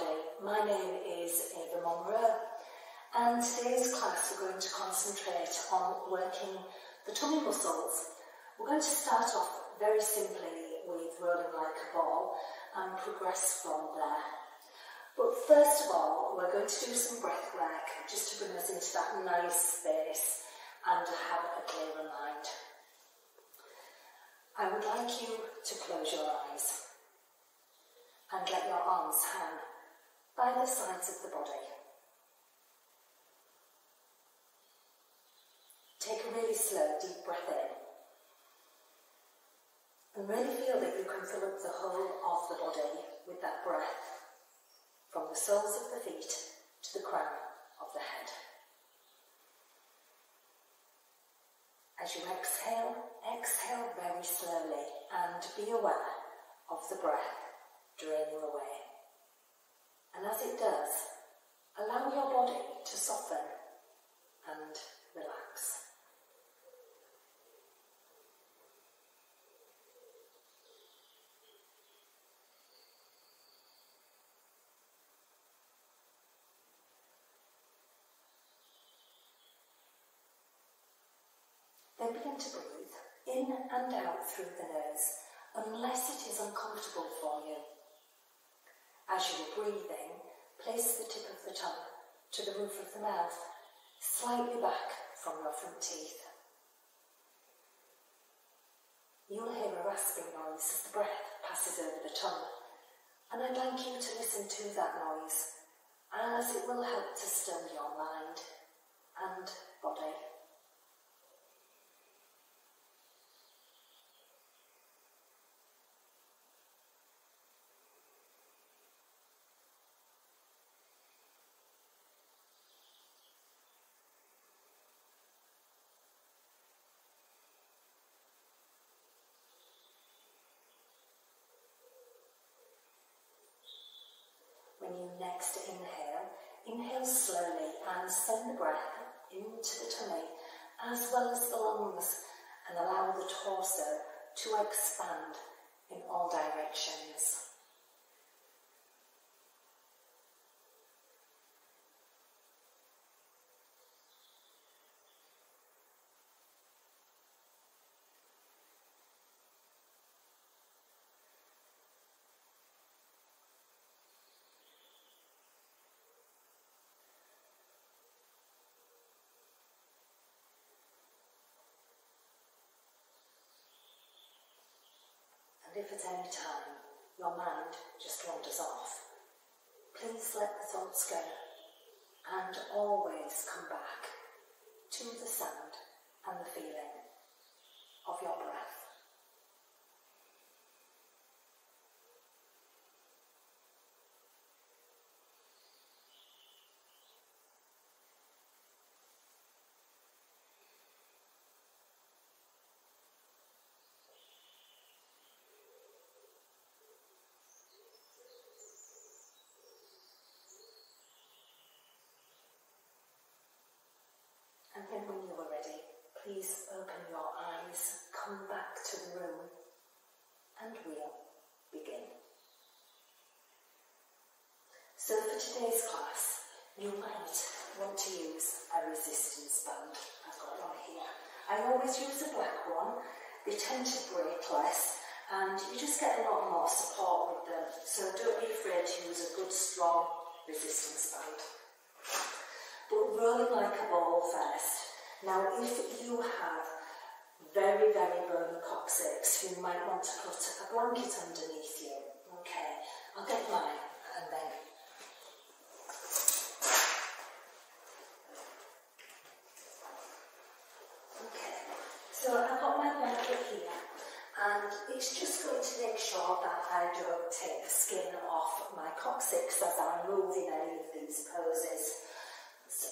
body. My name is Ava Monroe, and today's class we're going to concentrate on working the tummy muscles. We're going to start off very simply with rolling like a ball and progress from there. But first of all, we're going to do some breath work just to bring us into that nice space and have a clearer mind. I would like you to close your eyes and let your arms hang by the sides of the body. Take a really slow, deep breath in and really feel that you can fill up the whole of the body with that breath, from the soles of the feet to the crown of the head. As you exhale, exhale very slowly and be aware of the breath draining away. And as it does, allow your body to soften and relax. Then begin to breathe in and out through the nose, unless it is uncomfortable for you. As you are breathing, place the tip of the tongue to the roof of the mouth, slightly back from your front teeth. You'll hear a rasping noise as the breath passes over the tongue, and I'd like you to listen to that noise, as it will help to still your mind and body. When you next inhale, inhale slowly and send the breath into the tummy as well as the lungs, and allow the torso to expand in all directions. And if at any time your mind just wanders off, please let the thoughts go and always come back to the sound and the feeling of your breath. And then when you are ready, please open your eyes, come back to the room, and we'll begin. So for today's class, you might want to use a resistance band. I've got one here. I always use a black one. They tend to break less, and you just get a lot more support with them. So don't be afraid to use a good, strong resistance band. But rolling like a ball first. Now, if you have very, very bony coccyx, you might want to put a blanket underneath you. Okay, I'll get mine and then. Okay, so I've got my blanket here, and it's just going to make sure that I don't take the skin off my coccyx as I move in any of these poses. So,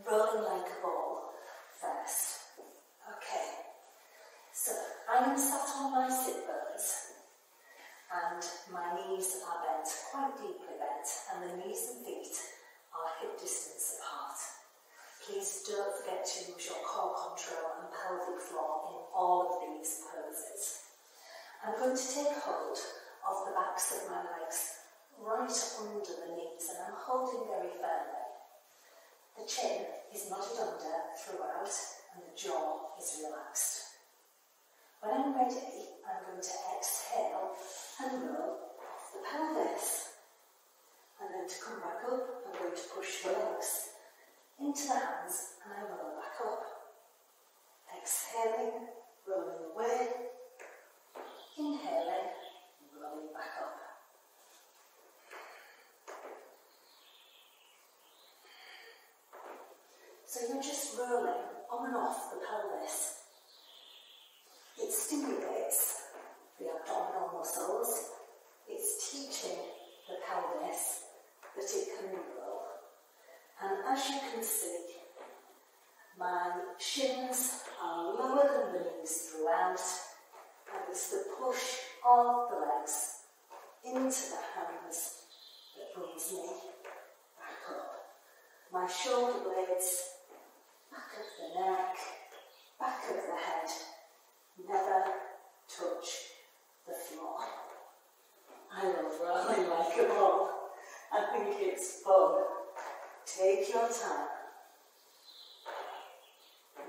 rolling like a ball first. Okay, so I am sat on my sit bones and my knees are bent, quite deeply bent, and the knees and feet are hip distance apart. Please don't forget to use your core control and pelvic floor in all of these poses. I'm going to take hold of the backs of my legs right chin is nodded under throughout and the jaw is relaxed. When I'm ready, I'm going to exhale and roll off the pelvis. And then to come back up, I'm going to push the legs into the hands and I roll back up. Exhaling, rolling away, inhaling, rolling back up. So you're just rolling on and off the pelvis. It stimulates the abdominal muscles. It's teaching the pelvis that it can roll. And as you can see, my shins are lower than the knees throughout, and it's the push of the legs into the hands that brings me back up. My shoulder blades, back of the neck, back of the head, never touch the floor. I love rolling like a ball. I think it's fun. Take your time.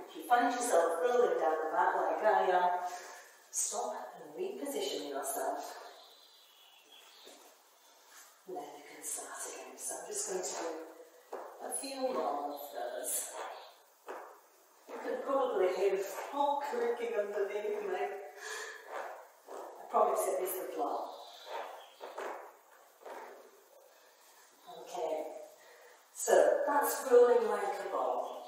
If you find yourself rolling down the mat like I am, stop and reposition yourself. And then you can start again. So I'm just going to do a few more of those. You can probably hear the floor creaking underneath me. I promise it is the floor. Okay, so that's rolling like a ball.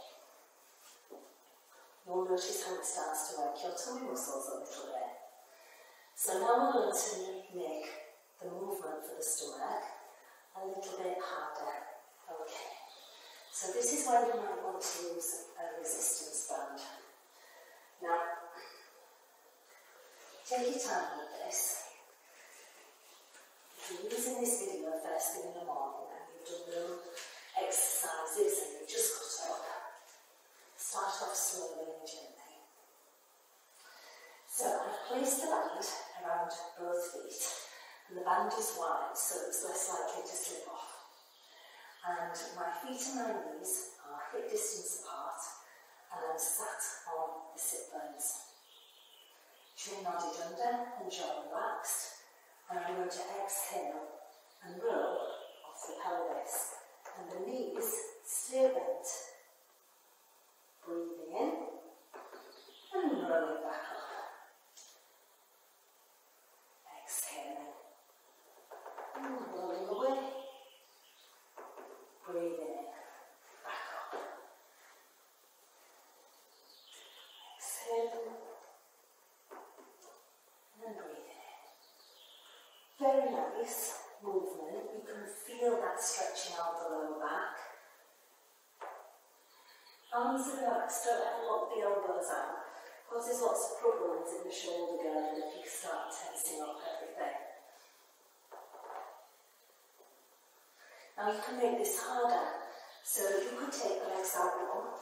You'll notice how it starts to work your tummy muscles a little bit. So now we're going to make the movement for the stomach a little bit harder. Okay, so this is where you might want to use a resistance band. Now, take your time with this. If you're using this video first thing in the morning and you've done no exercises and you've just got up, start off slowly and gently. So I've placed the band around both feet, and the band is wide so it's less likely to slip off. And my feet and my knees are hip distance apart, and I'm sat on the sit bones. Chin nodded under and jaw relaxed, and I'm going to exhale and roll off the pelvis, and the knees stay bent. Breathing in and rolling back up. Exhaling and rolling away. Breathing in, back up. Exhaling and breathing in. Very nice movement. You can feel that stretching out the lower back. Arms are relaxed, don't ever lock the elbows out. Causes lots of problems in the shoulder girdle if you start tensing up everything. Now you can make this harder, so you could take the legs out long,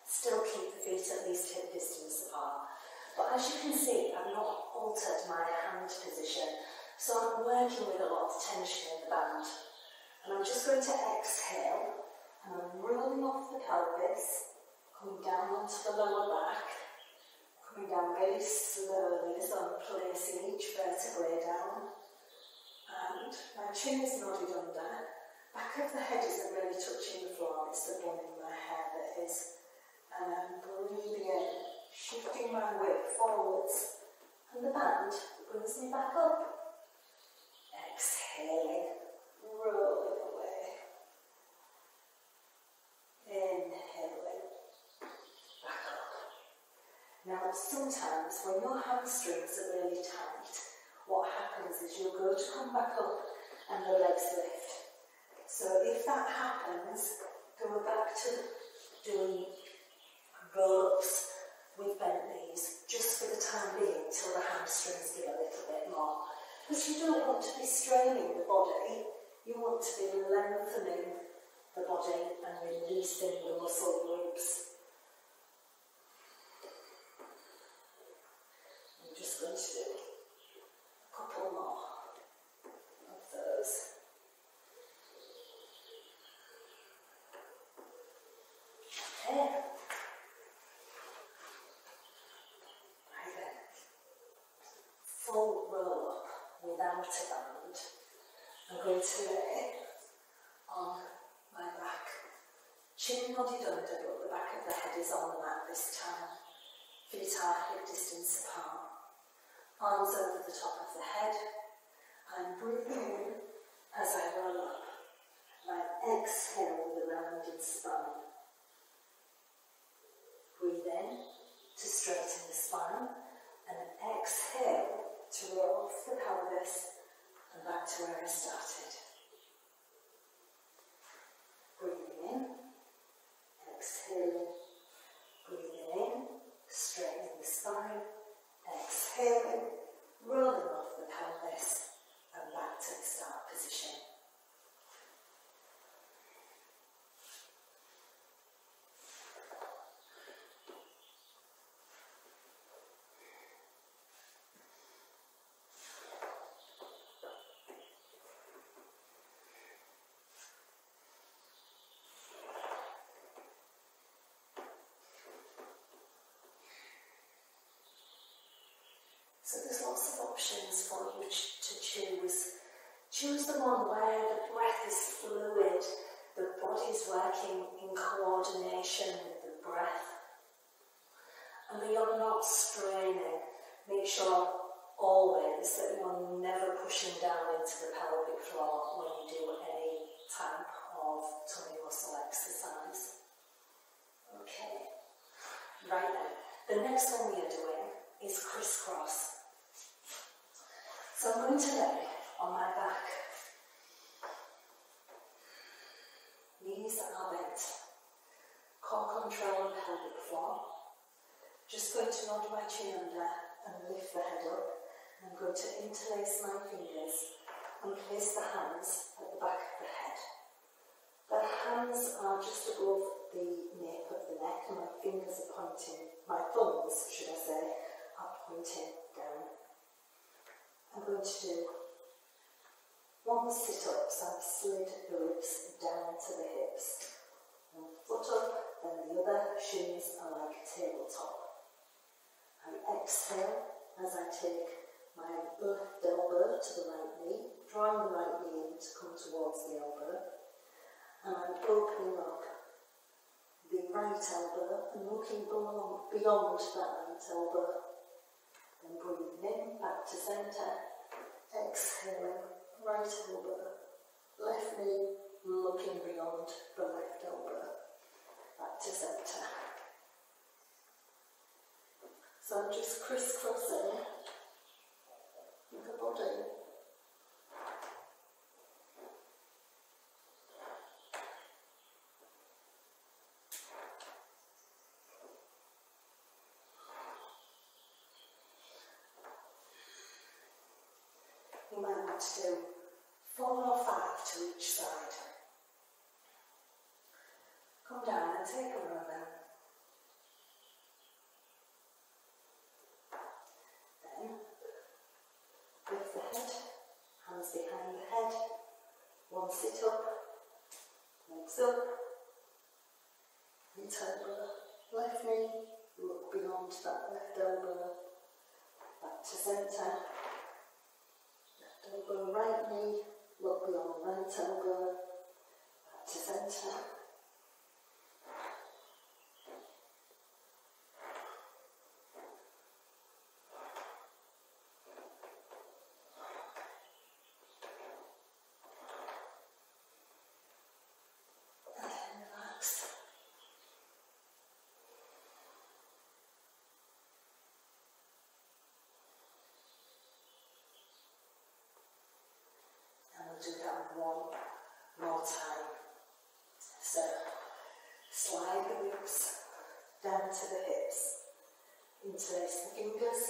still keep the feet at least hip distance apart. But as you can see, I've not altered my hand position, so I'm working with a lot of tension in the band. And I'm just going to exhale. And I'm rolling off the pelvis, coming down onto the lower back, coming down really slowly as I'm placing each vertebrae down. And my chin is nodded under, back of the head isn't really touching the floor, it's the bun in my hair that is. And I'm breathing in, shifting my weight forwards, and the band brings me back up. Exhaling, rolling away. Inhaling, back up. Now sometimes when your hamstrings are really tight, what happens is you'll go to come back up and the legs lift. So if that happens, go back to doing roll-ups with bent knees just for the time being till the hamstrings give a little bit more. Because you don't want to be straining the body, you want to be lengthening the body and releasing the muscle groups. I'm just going to do a couple more of those. outer band. I'm going to lay on my back. Chin nodded under, but the back of the head is on the mat this time. Feet are hip distance apart. Arms over the top of the head. I'm breathing in as I roll up. I exhale with a rounded spine. Breathe in to straighten the spine, and exhale to roll off the pelvis and back to where I started. Breathing in, exhaling, breathing in, straightening the spine, exhaling, rolling off the pelvis and back to the start position. So there's lots of options for you to choose. Choose the one where the breath is fluid, the body's working in coordination with the breath, and that you're not straining. Make sure always that you're never pushing down into the pelvic floor when you do any type of tummy muscle exercise. Okay, right then. The next one we are doing is crisscross. So I'm going to lay on my back. Knees are bent. Core control on pelvic floor. Just going to nod my chin under and lift the head up. I'm going to interlace my fingers and place the hands at the back of the head. The hands are just above the nape of the neck, and my fingers are pointing, my thumbs, should I say, are pointing down. I'm going to do one sit-up, so I've slid the ribs down to the hips. One foot up, then the other, shins are like a tabletop. I exhale as I take my left elbow to the right knee, drawing the right knee in to come towards the elbow, and I'm opening up the right elbow and looking beyond that right elbow. Then breathing in, back to centre, exhaling, right elbow, left knee, looking beyond the left elbow, back to centre. So I'm just crisscrossing the body. You might want to do 4 or 5 to each side. Come down and take a row then. Then, lift the head, hands behind the head, one sit up, legs up, right elbow, left knee, look beyond that left elbow, back to centre. Elbow, right knee, look beyond right elbow, back to centre. And then relax. Do that one more time. So, slide the ribs down to the hips, interlace the fingers,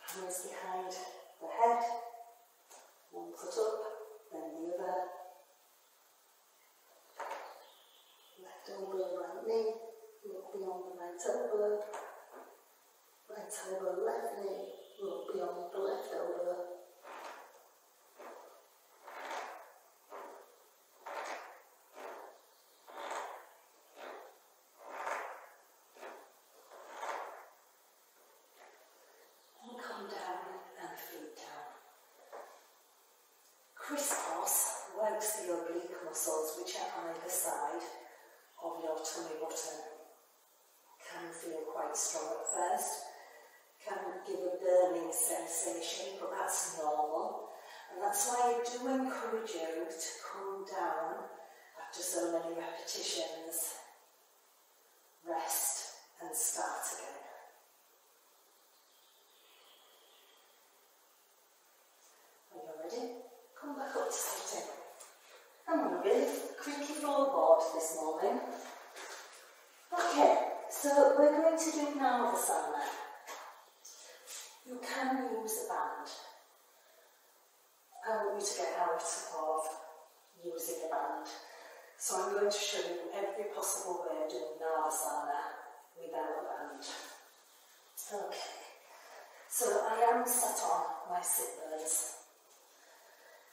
hands behind the head, one foot up, then the other, left elbow, right knee, look beyond the right elbow, left knee, look beyond the left elbow. quite strong at first, can give a burning sensation, but that's normal. And that's why I do encourage you to come down after so many repetitions, rest and start again. When you're ready, come back up to sitting. I'm on a really creaky floorboard this morning. Okay, so we're going to do Navasana. You can use a band. I want you to get out of using a band. So I'm going to show you every possible way of doing Navasana without a band. Okay, so I am sat on my sit bones.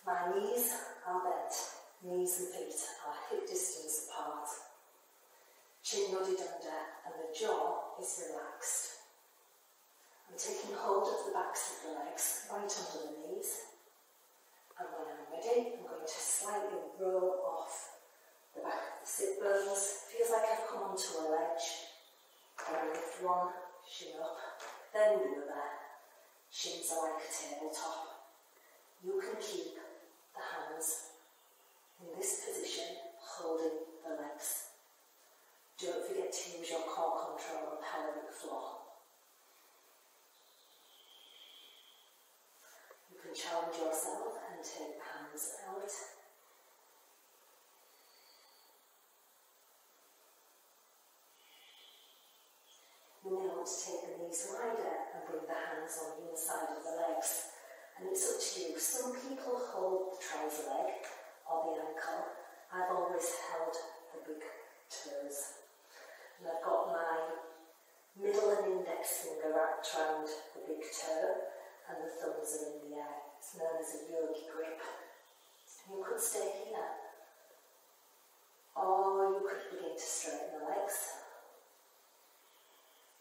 My knees are bent, knees and feet are hip distance apart. Chin nodded under and the jaw is relaxed. I'm taking hold of the backs of the legs, right under the knees. And when I'm ready, I'm going to slightly roll off the back of the sit bones. Feels like I've come onto a ledge. I lift one, shin up, then the other. Shins are like a tabletop. You can keep the hands in this position, holding the legs. Don't forget to use your core control on the pelvic floor. You can challenge yourself and take the hands out. You may want to take the knees wider and bring the hands on the inside of the legs. And it's up to you. Some people hold the trouser leg or the ankle. I've always held the big toes. And I've got my middle and index finger wrapped around the big toe and the thumbs are in the air. It's known as a yogi grip. You could stay here, or you could begin to straighten the legs.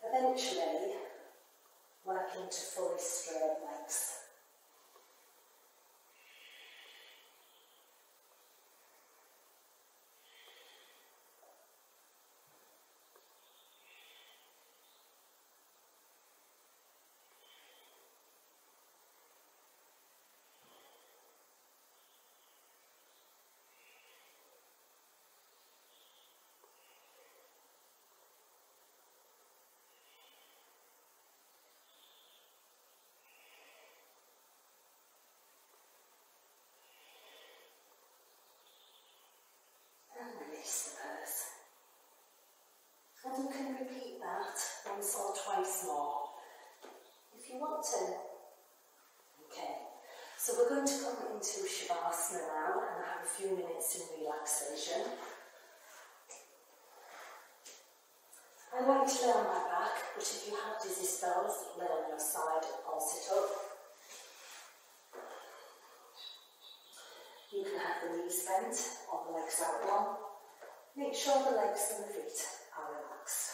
Eventually, working to fully straight legs. Release the purse. And you can repeat that once or twice more if you want to. Okay, so we're going to come into Shavasana now and have a few minutes in relaxation. I want you to lay on my back, but if you have dizzy spells, lay on your side or sit up. You can have the knees bent or the legs out long. Make sure the legs and the feet are relaxed.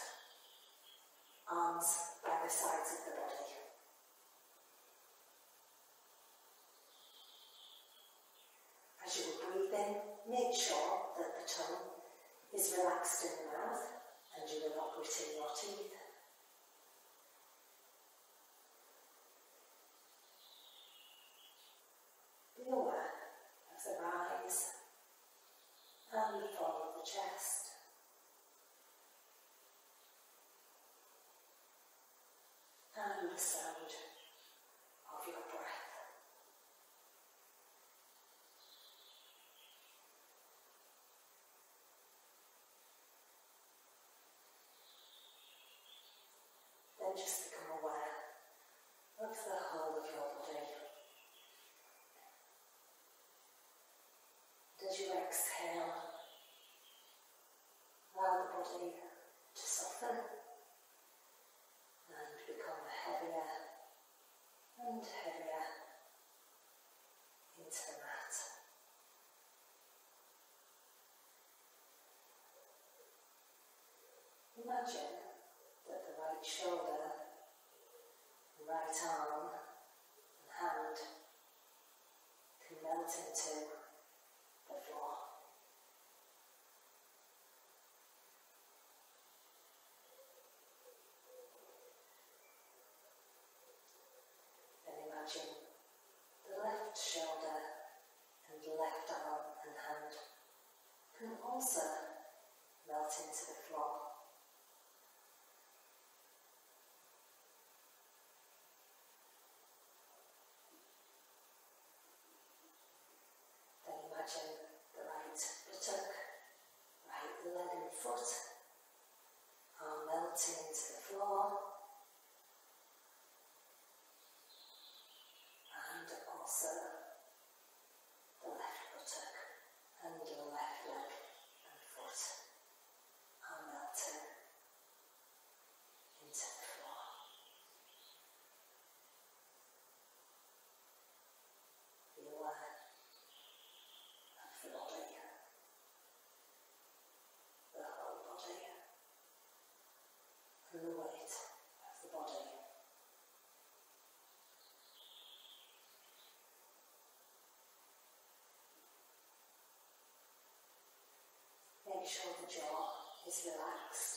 Arms by the sides of the body. As you breathe in, make sure that the tongue is relaxed in the mouth and you are not gritting your teeth. Be aware of the rise and the fall of the chest. And the sound of your breath. Then just become aware of the whole of your body. As you exhale, allow the body to soften and become heavier and heavier into the mat. Imagine that the right shoulder, right arm and hand can melt into the floor. imagine the right buttock, right leg and foot are melting into the floor, and also the left buttock and the left leg and foot are melting into the floor. Be aware of the body, the whole body, and the weight of the body. Make sure the jaw is relaxed,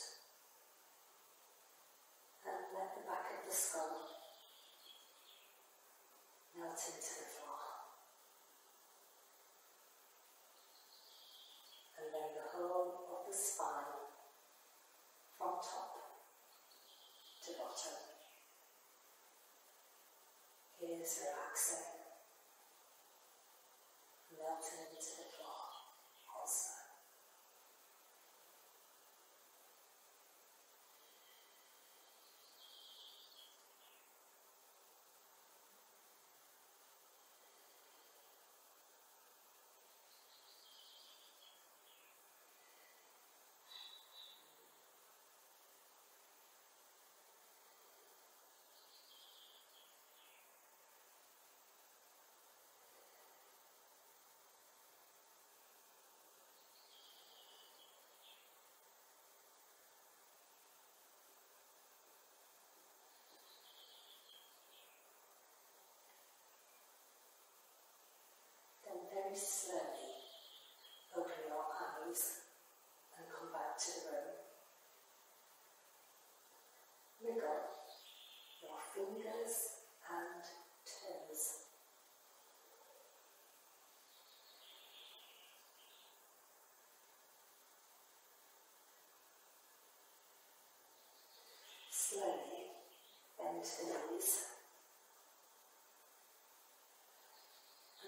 and let the back of the skull melt into the floor. And then the whole of the spine, from top to bottom, is relaxing, melting into the floor also. Very slowly open your eyes and come back to the room. Wiggle your fingers and toes. Slowly bend the knees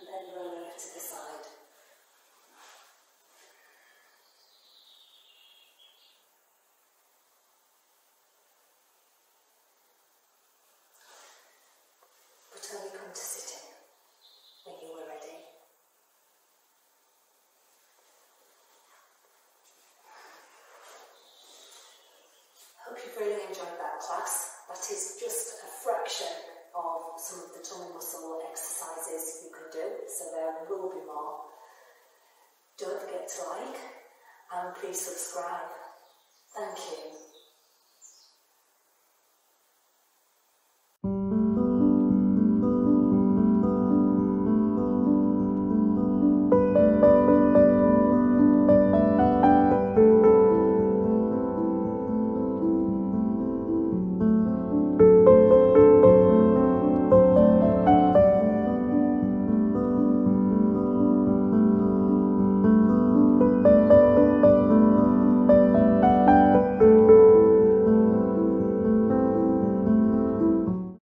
and then roll over to the side. But only come to sitting when you are ready. I hope you've really enjoyed that class. That is just a fraction of some of the tummy muscle exercises you can do, so there will be more. Don't forget to like and please subscribe. Thank you.